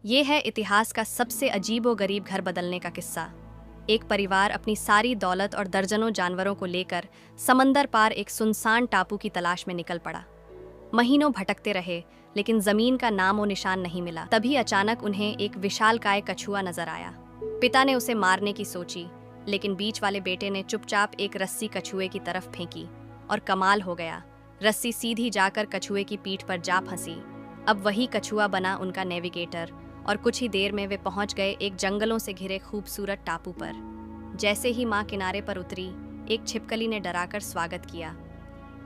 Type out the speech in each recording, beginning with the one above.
ये है इतिहास का सबसे अजीबो-गरीब घर बदलने का किस्सा। एक परिवार अपनी सारी दौलत और दर्जनों जानवरों को लेकर समंदर पार एक सुनसान टापू की तलाश में निकल पड़ा। महीनों भटकते रहे, लेकिन जमीन का नामो निशान नहीं मिला। तभी अचानक उन्हें एक विशालकाय कछुआ नजर आया। पिता ने उसे मारने की सोची, लेकिन बीच वाले बेटे ने चुपचाप एक रस्सी कछुए की तरफ फेंकी और कमाल हो गया। रस्सी सीधी जाकर कछुए की पीठ पर जा फंसी। अब वही कछुआ बना उनका नेविगेटर और कुछ ही देर में वे पहुंच गए एक जंगलों से घिरे खूबसूरत टापू पर। जैसे ही माँ किनारे पर उतरी, एक छिपकली ने डराकर स्वागत किया,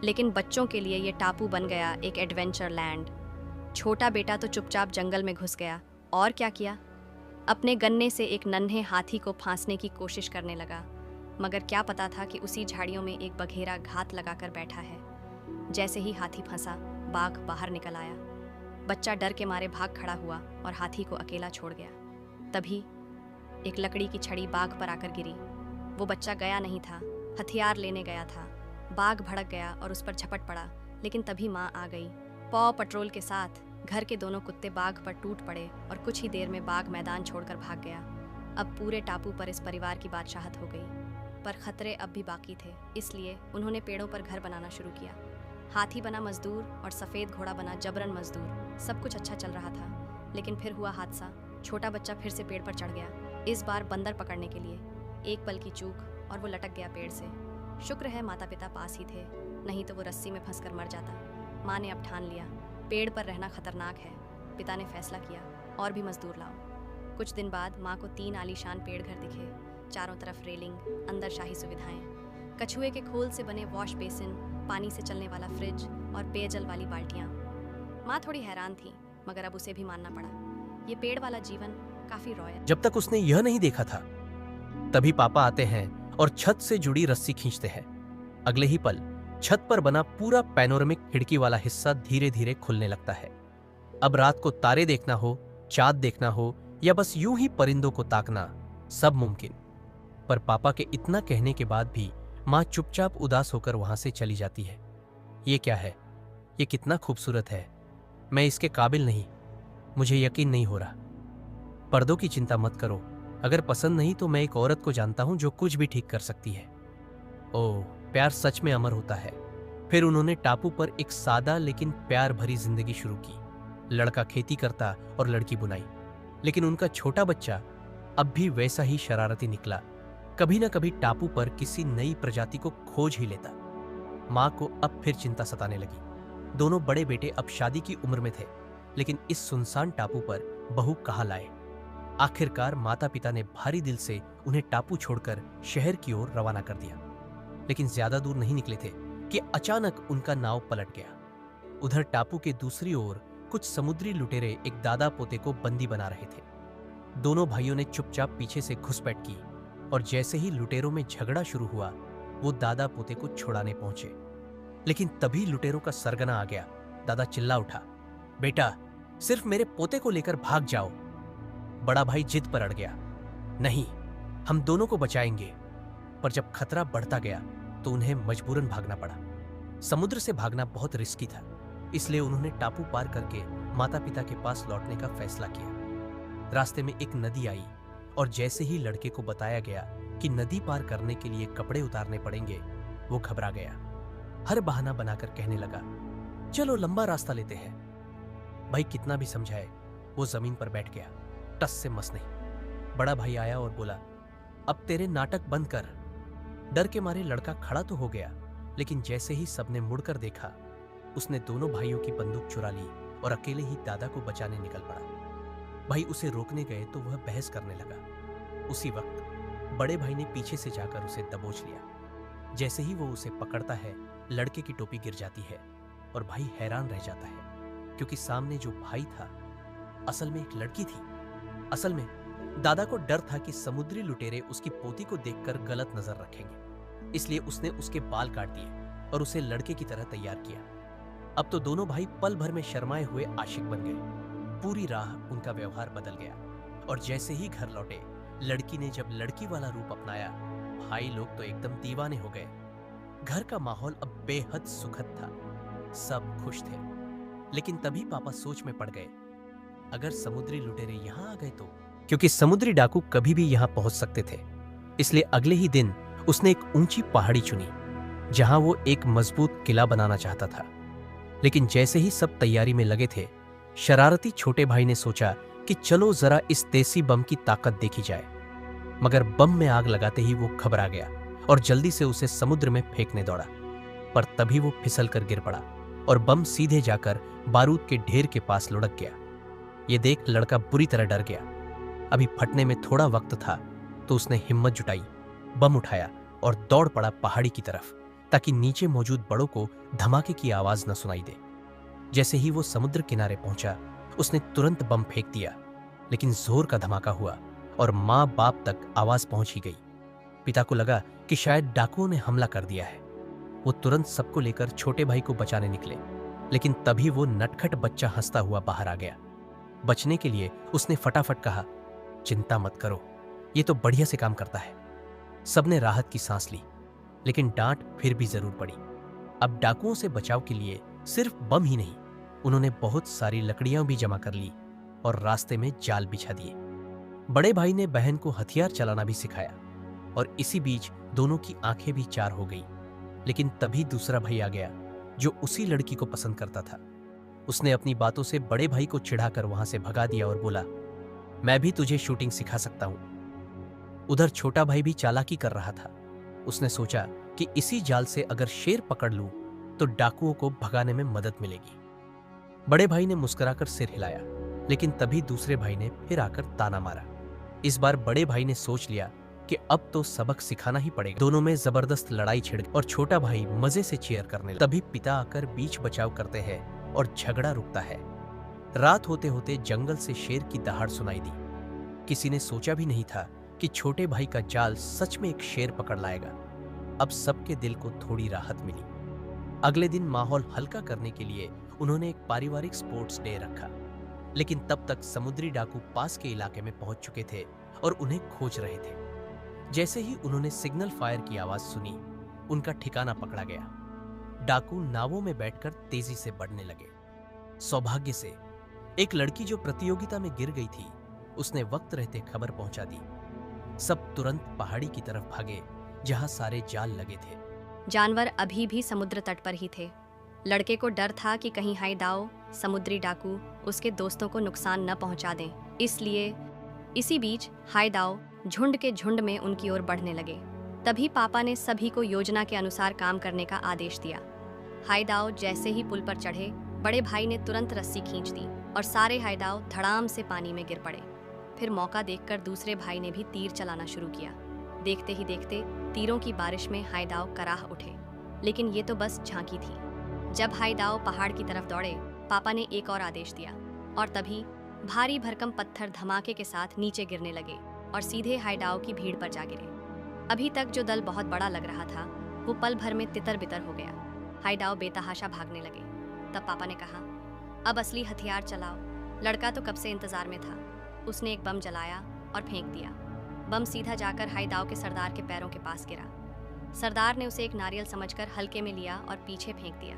लेकिन बच्चों के लिए ये टापू बन गया एक एडवेंचर लैंड। छोटा बेटा तो चुपचाप जंगल में घुस गया और क्या किया, अपने गन्ने से एक नन्हे हाथी को फांसने की कोशिश करने लगा, मगर क्या पता था कि उसी झाड़ियों में एक बघेरा घात लगाकर बैठा है। जैसे ही हाथी फंसा, बाघ बाहर निकल आया। बच्चा डर के मारे भाग खड़ा हुआ और हाथी को अकेला छोड़ गया। तभी एक लकड़ी की छड़ी बाघ पर आकर गिरी। वो बच्चा गया नहीं था, हथियार लेने गया था। बाघ भड़क गया और उस पर झपट पड़ा, लेकिन तभी माँ आ गई। पॉ पेट्रोल के साथ घर के दोनों कुत्ते बाघ पर टूट पड़े और कुछ ही देर में बाघ मैदान छोड़कर भाग गया। अब पूरे टापू पर इस परिवार की बादशाहत हो गई, पर खतरे अब भी बाकी थे, इसलिए उन्होंने पेड़ों पर घर बनाना शुरू किया। हाथी बना मजदूर और सफ़ेद घोड़ा बना जबरन मजदूर। सब कुछ अच्छा चल रहा था, लेकिन फिर हुआ हादसा। छोटा बच्चा फिर से पेड़ पर चढ़ गया, इस बार बंदर पकड़ने के लिए। एक पल की चूक और वो लटक गया पेड़ से। शुक्र है माता पिता पास ही थे, नहीं तो वो रस्सी में फंसकर मर जाता। माँ ने अब ठान लिया, पेड़ पर रहना खतरनाक है। पिता ने फैसला किया, और भी मजदूर लाओ। कुछ दिन बाद माँ को 3 आलीशान पेड़ घर दिखे, चारों तरफ रेलिंग, अंदर शाही सुविधाएं, कछुए के खोल से बने वॉश बेसिन, पानी से चलने वाला फ्रिज और पेयजल वाली बाल्टियां। माँ थोड़ी हैरान थी, मगर अब उसे भी मानना पड़ा। ये पेड़ वाला जीवन काफी रॉयल। जब तक उसने यह नहीं देखा था, तभी पापा आते हैं और छत से जुड़ी रस्सी खींचते हैं। अगले ही पल छत पर बना पूरा पैनोरेमिक खिड़की वाला हिस्सा धीरे धीरे खुलने लगता है। अब रात को तारे देखना हो, चाँद देखना हो या बस यूं ही परिंदों को ताकना, सब मुमकिन। पर पापा के इतना कहने के बाद भी माँ चुपचाप उदास होकर वहां से चली जाती है। ये क्या है? ये कितना खूबसूरत है, मैं इसके काबिल नहीं, मुझे यकीन नहीं हो रहा। पर्दों की चिंता मत करो, अगर पसंद नहीं तो मैं एक औरत को जानता हूं जो कुछ भी ठीक कर सकती है। ओह, प्यार सच में अमर होता है। फिर उन्होंने टापू पर एक सादा लेकिन प्यार भरी जिंदगी शुरू की। लड़का खेती करता और लड़की बुनाई, लेकिन उनका छोटा बच्चा अब भी वैसा ही शरारती निकला। कभी न कभी टापू पर किसी नई प्रजाति को खोज ही लेता। माँ को अब फिर चिंता सताने लगी। दोनों बड़े बेटे अब शादी की उम्र में थे, लेकिन इस सुनसान टापू पर बहू कहाँ लाए? आखिरकार माता पिता ने भारी दिल से उन्हें टापू छोड़कर शहर की ओर रवाना कर दिया। लेकिन ज्यादा दूर नहीं निकले थे कि अचानक उनका नाव पलट गया। उधर टापू के दूसरी ओर कुछ समुद्री लुटेरे एक दादा पोते को बंदी बना रहे थे। दोनों भाइयों ने चुपचाप पीछे से घुसपैठ की और जैसे ही लुटेरों में झगड़ा शुरू हुआ, वो दादा पोते को छुड़ाने पहुंचे। लेकिन तभी लुटेरों का सरगना आ गया। दादा चिल्ला उठा, बेटा, सिर्फ मेरे पोते को लेकर भाग जाओ। बड़ा भाई जिद पर अड़ गया, नहीं, हम दोनों को बचाएंगे। पर जब खतरा बढ़ता गया तो उन्हें मजबूरन भागना पड़ा। समुद्र से भागना बहुत रिस्की था, इसलिए उन्होंने टापू पार करके माता पिता के पास लौटने का फैसला किया। रास्ते में एक नदी आई और जैसे ही लड़के को बताया गया कि नदी पार करने के लिए कपड़े उतारने पड़ेंगे, वो घबरा गया। हर बहाना बनाकर कहने लगा, चलो लंबा रास्ता लेते हैं। भाई कितना भी समझाए, वो जमीन पर बैठ गया, टस से मस नहीं। बड़ा भाई आया और बोला, अब तेरे नाटक बंद कर। डर के मारे लड़का खड़ा तो हो गया, लेकिन जैसे ही सबने मुड़कर देखा, उसने दोनों भाइयों की बंदूक चुरा ली और अकेले ही दादा को बचाने निकल पड़ा। भाई उसे रोकने गए तो वह बहस करने लगा। उसी वक्त बड़े भाई ने पीछे से जाकर उसे दबोच लिया। जैसे ही वो उसे पकड़ता है, लड़के की टोपी गिर जाती है और भाई हैरान रह जाता है, क्योंकि सामने जो भाई था असल में एक लड़की थी। असल में दादा को डर था कि समुद्री लुटेरे उसकी पोती को देखकर गलत नजर रखेंगे, इसलिए उसने उसके बाल काट दिए और उसे लड़के की तरह तैयार किया। अब तो दोनों भाई पल भर में शर्माए हुए आशिक बन गए। पूरी राह उनका व्यवहार बदल गया और जैसे ही घर लौटे, लड़की ने जब लड़की वाला रूप अपनाया, भाई लोग तो एकदम दीवाने हो गए। घर का माहौल अब बेहद सुखद था, सब खुश थे। लेकिन तभी पापा सोच में पड़ गए। अगर समुद्री लुटेरे यहाँ आ गए तो, क्योंकि समुद्री डाकू कभी भी यहाँ पहुंच सकते थे। इसलिए अगले ही दिन उसने एक ऊंची पहाड़ी चुनी जहां वो एक मजबूत किला बनाना चाहता था। लेकिन जैसे ही सब तैयारी में लगे थे, शरारती छोटे भाई ने सोचा कि चलो जरा इस देसी बम की ताकत देखी जाए। मगर बम में आग लगाते ही वो घबरा गया और जल्दी से उसे समुद्र में फेंकने दौड़ा। पर तभी वो फिसल कर गिर पड़ा और बम सीधे जाकर बारूद के ढेर के पास लुढ़क गया। ये देख लड़का बुरी तरह डर गया। अभी फटने में थोड़ा वक्त था तो उसने हिम्मत जुटाई, बम उठाया और दौड़ पड़ा पहाड़ी की तरफ, ताकि नीचे मौजूद बड़ों को धमाके की आवाज न सुनाई दे। जैसे ही वो समुद्र किनारे पहुंचा, उसने तुरंत बम फेंक दिया, लेकिन जोर का धमाका हुआ और माँ बाप तक आवाज पहुंच ही गई। पिता को लगा कि शायद डाकुओं ने हमला कर दिया है। वो तुरंत सबको लेकर छोटे भाई को बचाने निकले, लेकिन तभी वो नटखट बच्चा हंसता हुआ बाहर आ गया। बचने के लिए उसने फटाफट कहा, चिंता मत करो, ये तो बढ़िया से काम करता है। सबने राहत की सांस ली, लेकिन डांट फिर भी जरूर पड़ी। अब डाकुओं से बचाव के लिए सिर्फ बम ही नहीं, उन्होंने बहुत सारी लकड़ियां भी जमा कर ली और रास्ते में जाल बिछा दिए। बड़े भाई ने बहन को हथियार चलाना भी सिखाया और इसी बीच दोनों की आंखें भी चार हो गई। लेकिन तभी दूसरा भाई आ गया जो उसी लड़की को पसंद करता था। उसने अपनी बातों से बड़े भाई को चिढ़ाकर वहां से भगा दिया और बोला, मैं भी तुझे शूटिंग सिखा सकता हूं। उधर छोटा भाई भी चालाकी कर रहा था। उसने सोचा कि इसी जाल से अगर शेर पकड़ लूं तो डाकुओं को भगाने में मदद मिलेगी। बड़े भाई ने मुस्कुराकर सिर हिलाया, लेकिन तभी दूसरे भाई ने फिर आकर ताना मारा। इस बार बड़े भाई ने सोच लिया कि अब तो सबक सिखाना ही पड़ेगा। दोनों में जबरदस्त लड़ाई छिड़ गई और छोटा भाई मजे से चीयर करने लगा। तभी पिता आकर बीच बचाव करते हैं और झगड़ा रुकता है। रात होते होते जंगल से शेर की दहाड़ सुनाई दी। किसी ने सोचा भी नहीं था कि छोटे भाई का जाल सच में एक शेर पकड़ लाएगा। अब सबके दिल को थोड़ी राहत मिली। अगले दिन माहौल हल्का करने के लिए उन्होंने एक पारिवारिक स्पोर्ट्स डे रखा, लेकिन तब तक समुद्री डाकू पास के इलाके में पहुंच चुके थे और उन्हें खोज रहे थे। जैसे ही उन्होंने सिग्नल फायर की आवाज सुनी, उनका ठिकाना पकड़ा गया। डाकू नावों में बैठकर तेजी से बढ़ने लगे। सौभाग्य से एक लड़की जो प्रतियोगिता में गिर गई थी, उसने वक्त रहते खबर पहुंचा दी। सब तुरंत पहाड़ी की तरफ भागे जहां सारे जाल लगे थे। जानवर अभी भी समुद्र तट पर ही थे। लड़के को डर था कि कहीं हाइदाओ, समुद्री डाकू उसके दोस्तों को नुकसान न पहुंचा दें। इसलिए इसी बीच हाइदाओ झुंड के झुंड में उनकी ओर बढ़ने लगे। तभी पापा ने सभी को योजना के अनुसार काम करने का आदेश दिया। हाइदाओ जैसे ही पुल पर चढ़े, बड़े भाई ने तुरंत रस्सी खींच दी और सारे हाइदाओ धड़ाम से पानी में गिर पड़े। फिर मौका देखकर दूसरे भाई ने भी तीर चलाना शुरू किया। देखते ही देखते तीरों की बारिश में हाइदाओ कराह उठे, लेकिन ये तो बस झांकी थी। जब हाइदाओ पहाड़ की तरफ दौड़े, पापा ने एक और आदेश दिया और तभी भारी भरकम पत्थर धमाके के साथ नीचे गिरने लगे और सीधे हाइदाओ की भीड़ पर जा गिरे। अभी तक जो दल बहुत बड़ा लग रहा था, वो पल भर में तितर बितर हो गया। हाइदाओ बेतहाशा भागने लगे। तब पापा ने कहा, अब असली हथियार चलाओ। लड़का तो कब से इंतजार में था। उसने एक बम जलाया और फेंक दिया। बम सीधा जाकर हाइदाओ के सरदार के पैरों के पास गिरा। सरदार ने उसे एक नारियल समझकर हल्के में लिया और पीछे फेंक दिया।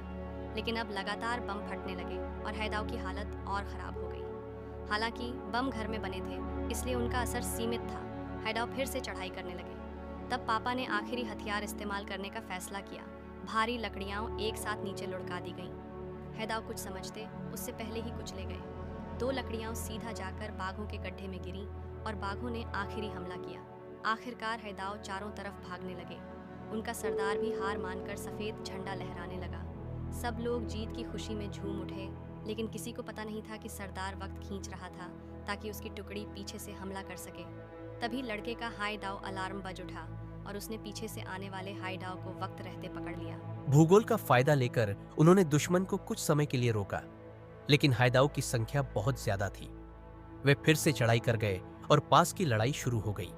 लेकिन अब लगातार बम फटने लगे और हाइदाओ की हालत और खराब हो गई। हालांकि बम घर में बने थे, इसलिए उनका असर सीमित था। हाइदाओ फिर से चढ़ाई करने लगे। तब पापा ने आखिरी हथियार इस्तेमाल करने का फैसला किया। भारी लकड़ियां एक साथ नीचे लुढ़का दी गईं। हाइदाओ कुछ समझते उससे पहले ही कुचले गए। 2 लकड़ियां सीधा जाकर बाघों के गड्ढे में गिरी और बाघों ने आखिरी हमला किया। आखिरकार हाइदाओ चारों तरफ भागने लगे। उनका सरदार भी हार मानकर सफेद झंडा लहराने लगा। सब लोग जीत की खुशी में झूम उठे, लेकिन किसी को पता नहीं था कि सरदार वक्त खींच रहा था ताकि उसकी टुकड़ी पीछे से हमला कर सके। तभी लड़के का हाइदाओ अलार्म बज उठा और उसने पीछे से आने वाले हाइदाओ को वक्त रहते पकड़ लिया। भूगोल का फायदा लेकर उन्होंने दुश्मन को कुछ समय के लिए रोका, लेकिन हाइदाओ की संख्या बहुत ज्यादा थी। वे फिर से चढ़ाई कर गए और पास की लड़ाई शुरू हो गई।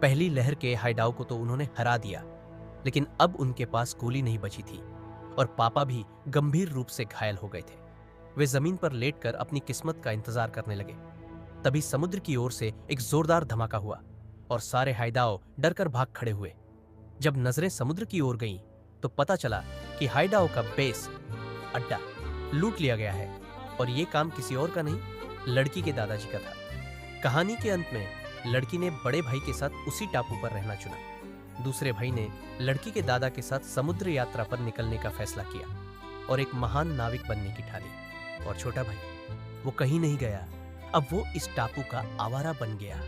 पहली लहर के हाइदाओ को तो उन्होंने हरा दिया, लेकिन अब उनके पास गोली नहीं बची थी और पापा भी गंभीर रूप से घायल हो गए थे। वे जमीन पर लेटकर अपनी किस्मत का इंतजार करने लगे। तभी समुद्र की ओर से एक जोरदार धमाका हुआ और सारे हाइदाओ डरकर भाग खड़े हुए। जब नजरें समुद्र की ओर गईं, तो पता चला कि हाइदाओ का बेस अड्डा लूट लिया गया है और ये काम किसी और का नहीं, लड़की के दादाजी का था। कहानी के अंत में लड़की ने बड़े भाई के साथ उसी टापू पर रहना चुना। दूसरे भाई ने लड़की के दादा के साथ समुद्र यात्रा पर निकलने का फैसला किया और एक महान नाविक बनने की ठानी। और छोटा भाई वो कहीं नहीं गया, अब वो इस टापू का आवारा बन गया।